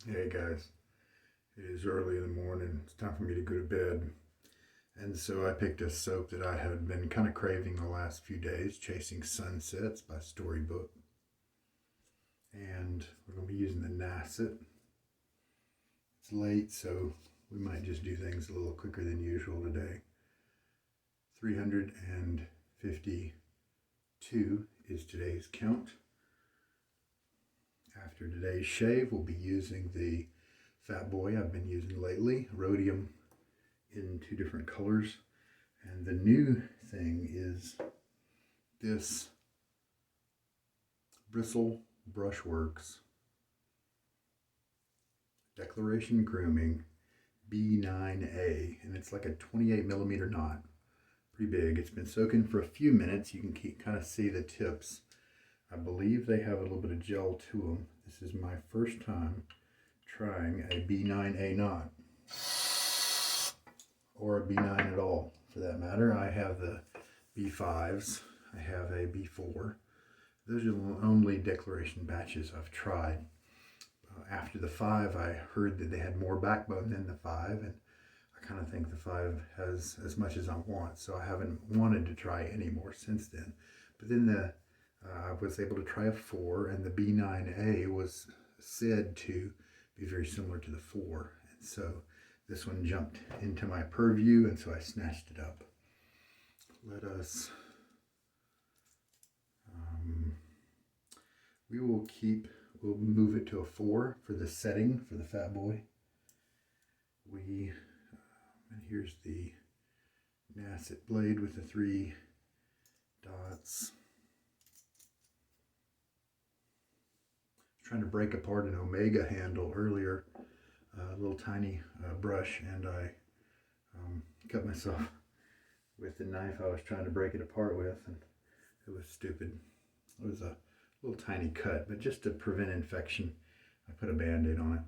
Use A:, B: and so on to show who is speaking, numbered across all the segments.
A: Hey guys, it is early in the morning. It's time for me to go to bed. And so I picked a soap that I had been kind of craving the last few days, Chasing Sunsets by Storybook. And we're going to be using the Nacet. It's late, so we might just do things a little quicker than usual today. 352 is today's count. After today's shave, we'll be using the Fat Boy I've been using lately, Rhodium, in 2 different colors. And the new thing is this Bristle Brushwerks Declaration Grooming B9A, and it's like a 28mm knot, pretty big. It's been soaking for a few minutes. You can kind of see the tips. I believe they have a little bit of gel to them. This is my first time trying a B9A knot, or a B9 at all for that matter. I have the B5s, I have a B4. Those are the only declaration batches I've tried. After the 5, I heard that they had more backbone than the 5, and I kind of think the 5 has as much as I want, so I haven't wanted to try any more since then. But then I was able to try a 4, and the B9A was said to be very similar to the 4, and so this one jumped into my purview, and so I snatched it up. We'll move it to a 4 for the setting for the Fat Boy. And here's the Nacet blade with the 3 dots. Trying to break apart an Omega handle earlier, a little tiny brush, and I cut myself with the knife I was trying to break it apart with, and it was stupid. It was a little tiny cut, but just to prevent infection, I put a Band-Aid on it.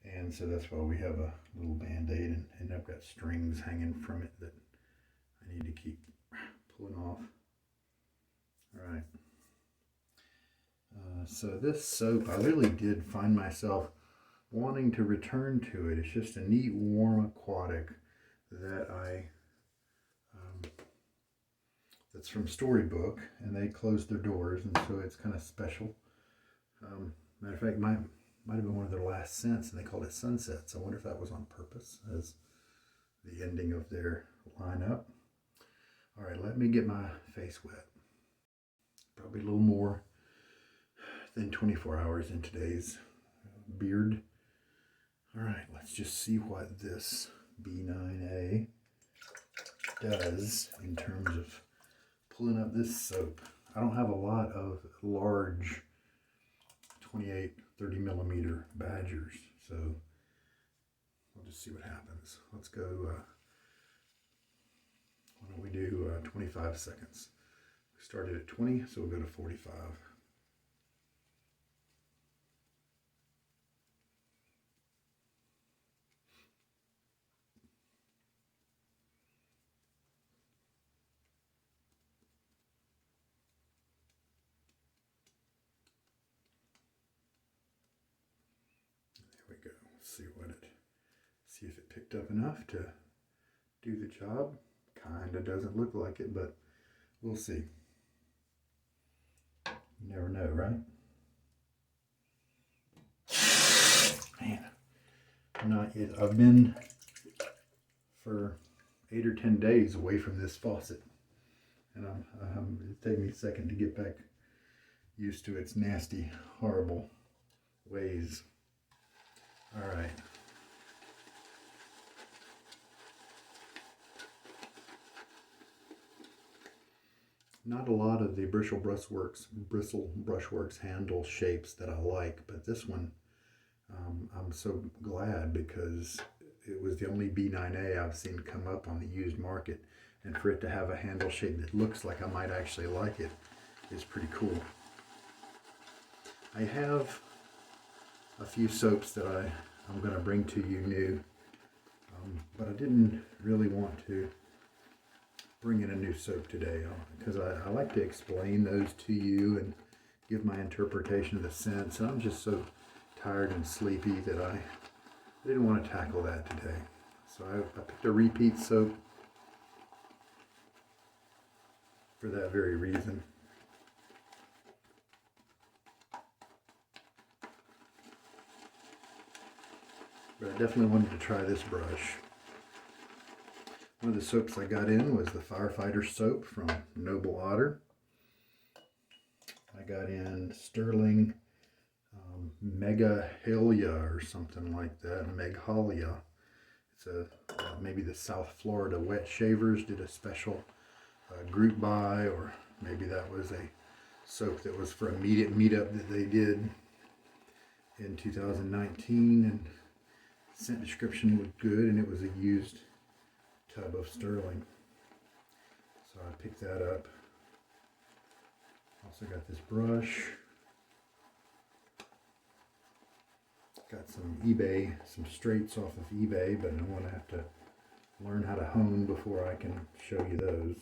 A: And so that's why we have a little Band-Aid, and I've got strings hanging from it that I need to keep pulling off. All right. So this soap, I really did find myself wanting to return to it. It's just a neat, warm aquatic that that's from Storybook, and they closed their doors, and so it's kind of special. Matter of fact, might have been one of their last scents, and they called it Sunsets. I wonder if that was on purpose as the ending of their lineup. All right, let me get my face wet. Probably a little more than 24 hours in today's beard. All right, let's just see what this B9A does in terms of pulling up this soap. I don't have a lot of large 28, 30mm badgers, so we'll just see what happens. Let's go, why don't we do 25 seconds? We started at 20, so we'll go to 45. See if it picked up enough to do the job. Kinda doesn't look like it, but we'll see. You never know, right? Man, not yet. I've been for 8 or 10 days away from this faucet, and it's taking me a second to get back used to its nasty, horrible ways. All right. Not a lot of the Bristle Brushworks handle shapes that I like, but this one I'm so glad, because it was the only B9A I've seen come up on the used market, and for it to have a handle shape that looks like I might actually like it is pretty cool. I have a few soaps that I'm going to bring to you new, but I didn't really want to bring in a new soap today, because I like to explain those to you and give my interpretation of the scents, and I'm just so tired and sleepy that I didn't want to tackle that today. So I picked a repeat soap for that very reason. But I definitely wanted to try this brush. One of the soaps I got in was the Firefighter soap from Noble Otter. I got in Stirling Meghalia or something like that, Meghalia. It's maybe the South Florida Wet Shavers did a special group buy, or maybe that was a soap that was for a meetup that they did in 2019, and scent description was good, and it was a used tub of Stirling. So I picked that up. Also got this brush. Got some straights off of eBay, but I want to have to learn how to hone before I can show you those.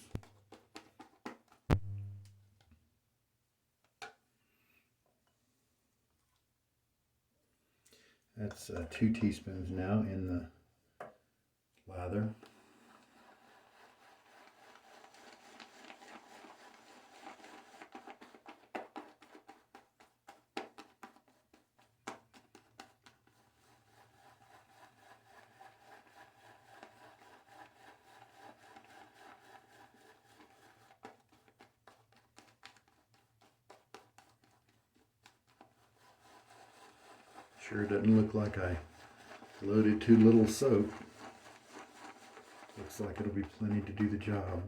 A: That's 2 teaspoons now in the lather. Sure doesn't look like I loaded too little soap. Looks like it'll be plenty to do the job.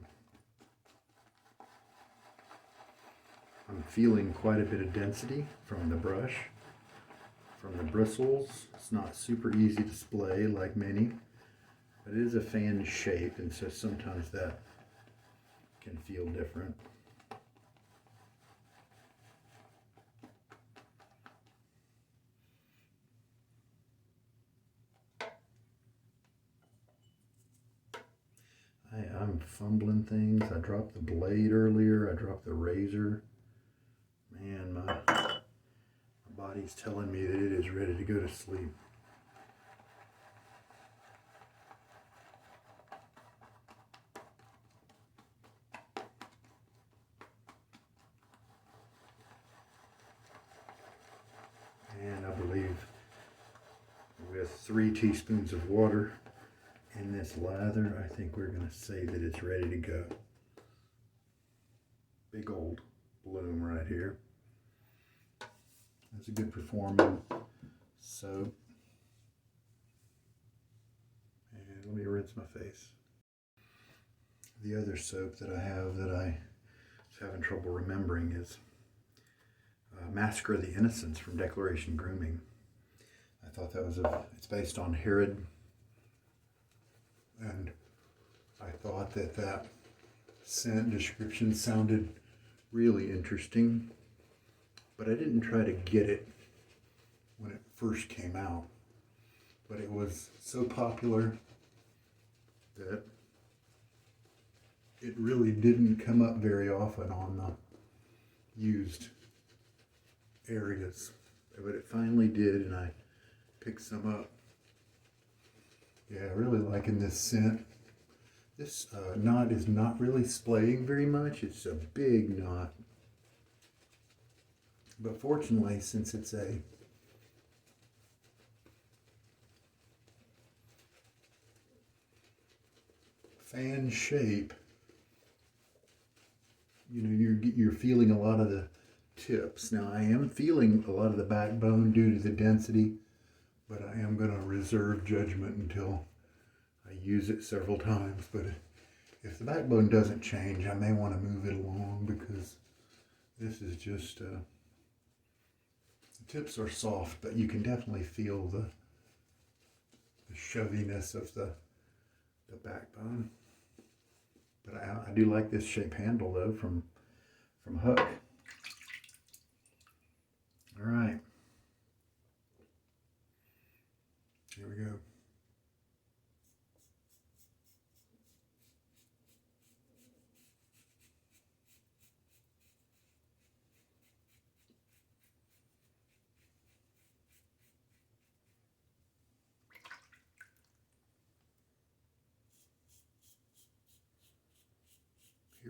A: I'm feeling quite a bit of density from the brush, from the bristles. It's not super easy to splay like many, but it is a fan shape, and so sometimes that can feel different. I'm fumbling things. I dropped the blade earlier. I dropped the razor. Man, my body's telling me that it is ready to go to sleep. And I believe with 3 teaspoons of water in this lather, I think we're going to say that it's ready to go. Big old bloom right here. That's a good performing soap. And let me rinse my face. The other soap that I have that I was having trouble remembering is Massacre of the Innocents from Declaration Grooming. I thought that was it's based on Herod, and I thought that scent description sounded really interesting, but I didn't try to get it when it first came out. But it was so popular that it really didn't come up very often on the used areas. But it finally did, and I picked some up. Yeah, really liking this scent. This knot is not really splaying very much. It's a big knot. But fortunately, since it's a fan shape, you know, you're feeling a lot of the tips. Now, I am feeling a lot of the backbone due to the density, but I am going to reserve judgment until I use it several times. But if the backbone doesn't change, I may want to move it along, because this is just, the tips are soft, but you can definitely feel the shoviness of the backbone. But I do like this shape handle though from Hook. All right, here we go.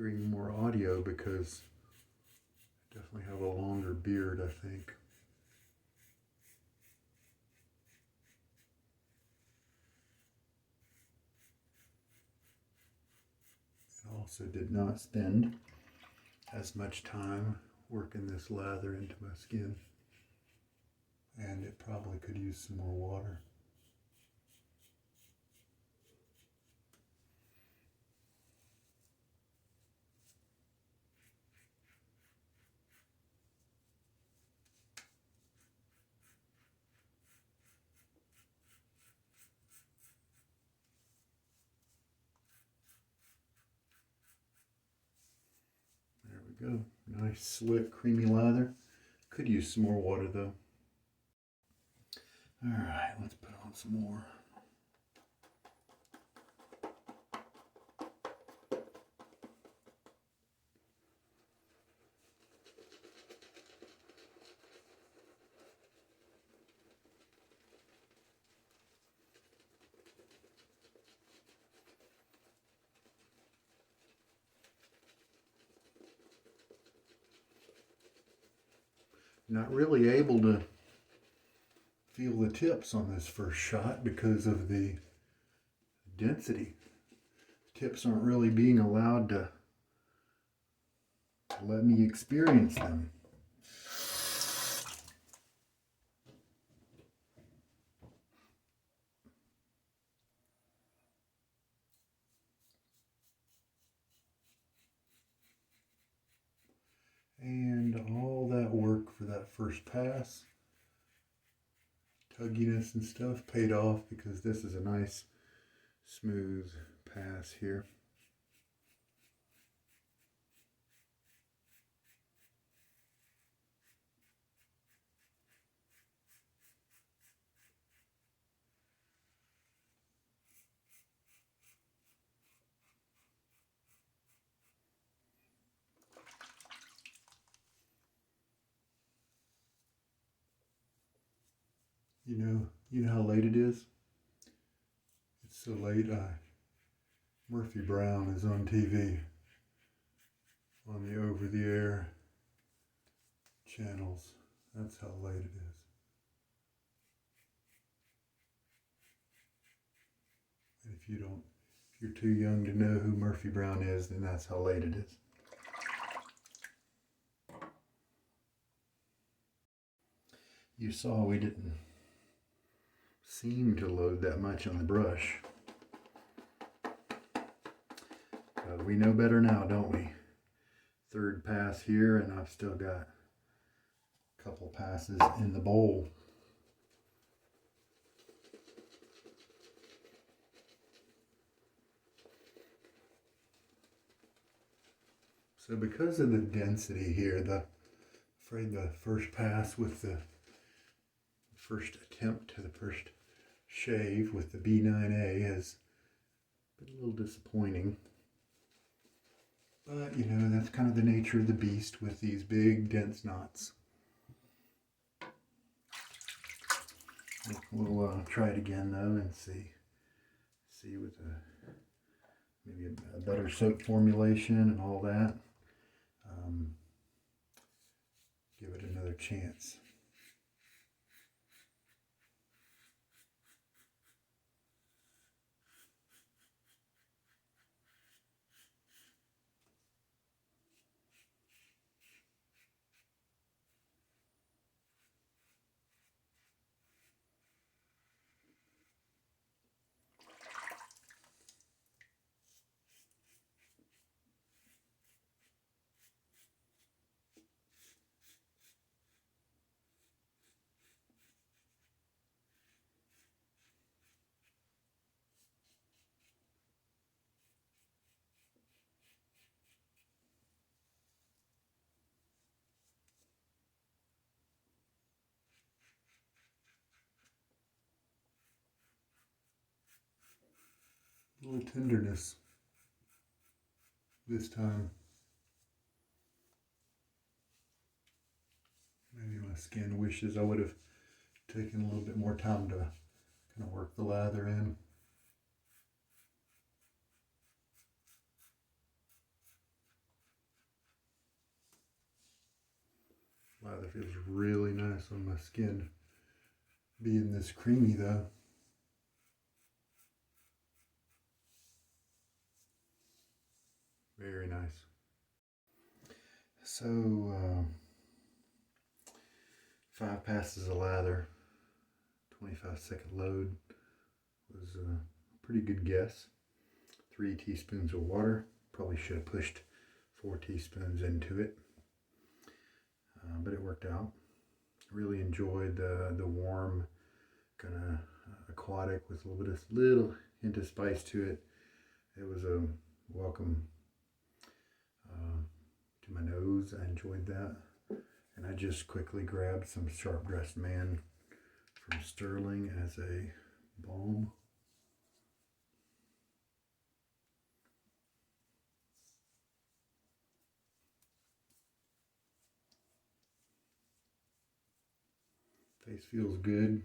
A: hearing more audio because I definitely have a longer beard, I think. I also did not spend as much time working this lather into my skin, and it probably could use some more water. There we go. Nice, slick, creamy lather. Could use some more water though. All right, let's put on some more. Not really able to feel the tips on this first shot because of the density. Tips aren't really being allowed to let me experience them. And all that work for that first pass, tugginess and stuff, paid off because this is a nice smooth pass here. You know how late it is? It's so late, Murphy Brown is on TV, on the over-the-air channels. That's how late it is. And if you're too young to know who Murphy Brown is, then that's how late it is. You saw we didn't seem to load that much on the brush. We know better now, don't we? Third pass here, and I've still got a couple passes in the bowl. So because of the density here, afraid the first pass with the first attempt to the first shave with the B9A has been a little disappointing. But, you know, that's kind of the nature of the beast with these big, dense knots. We'll try it again, though, and see with maybe a better soap formulation and all that. Give it another chance. A little tenderness this time. Maybe my skin wishes I would have taken a little bit more time to kind of work the lather in. Lather feels really nice on my skin. Being this creamy though. Very nice. So, 5 passes of lather, 25-second load was a pretty good guess. 3 teaspoons of water. Probably should have pushed 4 teaspoons into it, but it worked out. Really enjoyed the warm, kind of aquatic with a little hint of spice to it. It was a welcome to my nose. I enjoyed that. And I just quickly grabbed some Sharp Dressed Man from Stirling as a balm. Face feels good.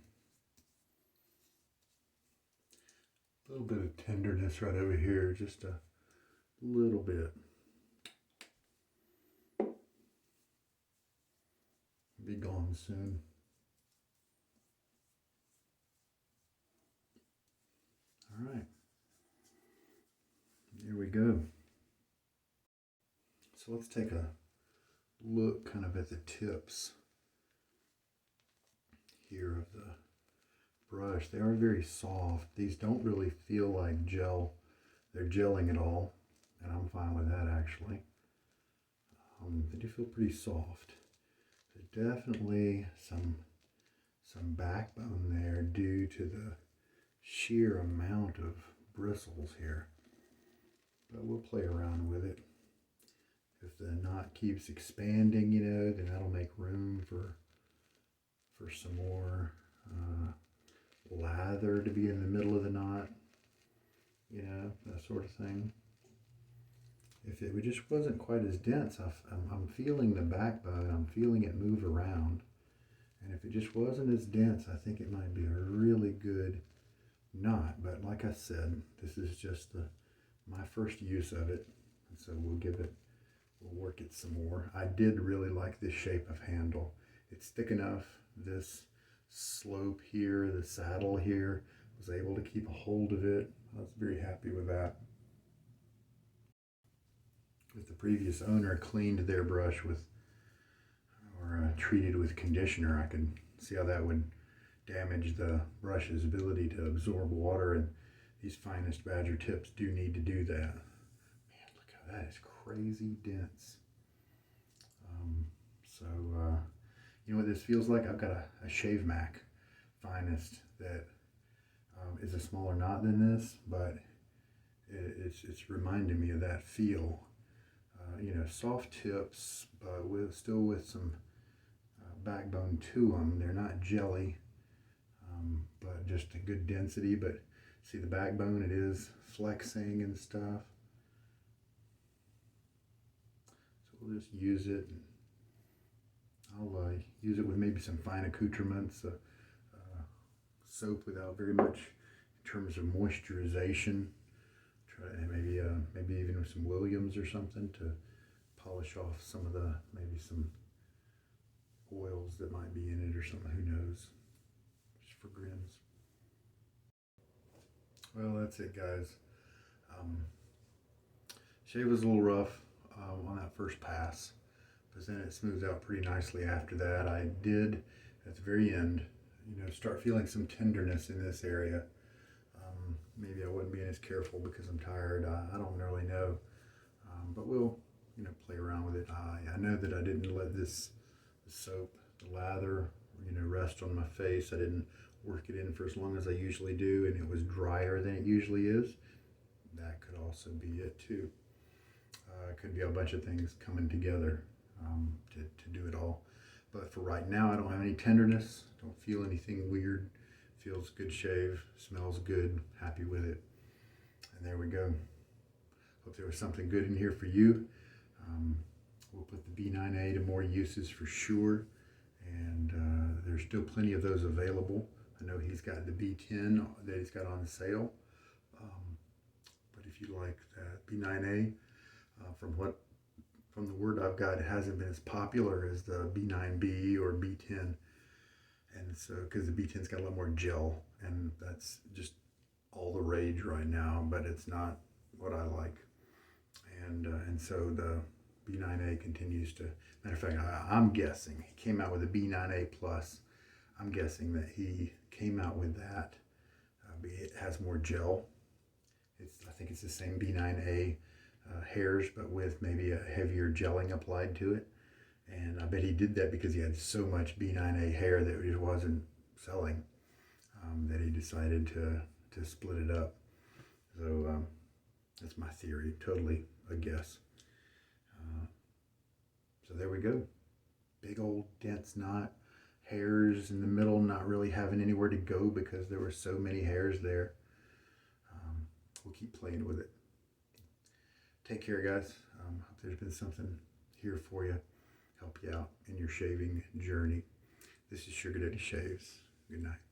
A: A little bit of tenderness right over here, just a little bit. Be gone soon. All right, here we go. So let's take a look kind of at the tips here of the brush. They are very soft. These don't really feel like gel. They're gelling at all, and I'm fine with that actually. They do feel pretty soft. There's definitely some backbone there due to the sheer amount of bristles here, but we'll play around with it. If the knot keeps expanding, you know, then that'll make room for some more lather to be in the middle of the knot, you know, that sort of thing. If it just wasn't quite as dense, I'm feeling the backbone, I'm feeling it move around. And if it just wasn't as dense, I think it might be a really good knot. But like I said, this is just my first use of it. And so we'll work it some more. I did really like this shape of handle. It's thick enough. This slope here, the saddle here, was able to keep a hold of it. I was very happy with that. If the previous owner cleaned their brush with, or treated with conditioner, I could see how that would damage the brush's ability to absorb water, and these finest badger tips do need to do that. Man, look how that is crazy dense. You know what this feels like? I've got a Shave Mac finest that is a smaller knot than this, but it's reminding me of that feel. You know, soft tips, but still with some backbone to them. They're not jelly, but just a good density. But see the backbone, it is flexing and stuff. So we'll just use it. I'll use it with maybe some fine accoutrements, soap without very much in terms of moisturization. Try maybe even with some Williams or something to polish off some of maybe some oils that might be in it or something, who knows, just for grins. Well, that's it, guys. Shave was a little rough on that first pass, but then it smoothed out pretty nicely after that. I did, at the very end, you know, start feeling some tenderness in this area. Maybe I wasn't being as careful because I'm tired. I don't really know, but we'll, you know, play around with it. I know that I didn't let the soap, the lather, you know, rest on my face. I didn't work it in for as long as I usually do, and it was drier than it usually is. That could also be it too. It could be a bunch of things coming together to do it all. But for right now, I don't have any tenderness. Don't feel anything weird. Feels good shave, smells good, happy with it. And there we go. Hope there was something good in here for you. We'll put the B9A to more uses for sure. And there's still plenty of those available. I know he's got the B10 that he's got on sale. But if you like that B9A, from from the word I've got, it hasn't been as popular as the B9B or B10. And so, because the B10's got a lot more gel, and that's just all the rage right now, but it's not what I like. And so the B9A continues to, matter of fact, I'm guessing he came out with a B9A plus. I'm guessing that he came out with that. It has more gel. I think it's the same B9A hairs, but with maybe a heavier gelling applied to it. And I bet he did that because he had so much B9A hair that it just wasn't selling, that he decided to split it up. So that's my theory, totally a guess. So there we go. Big old dense knot. Hairs in the middle not really having anywhere to go because there were so many hairs there. We'll keep playing with it. Take care, guys. Hope there's been something here for you, help you out in your shaving journey. This is Sugar Daddy Shaves. Good night.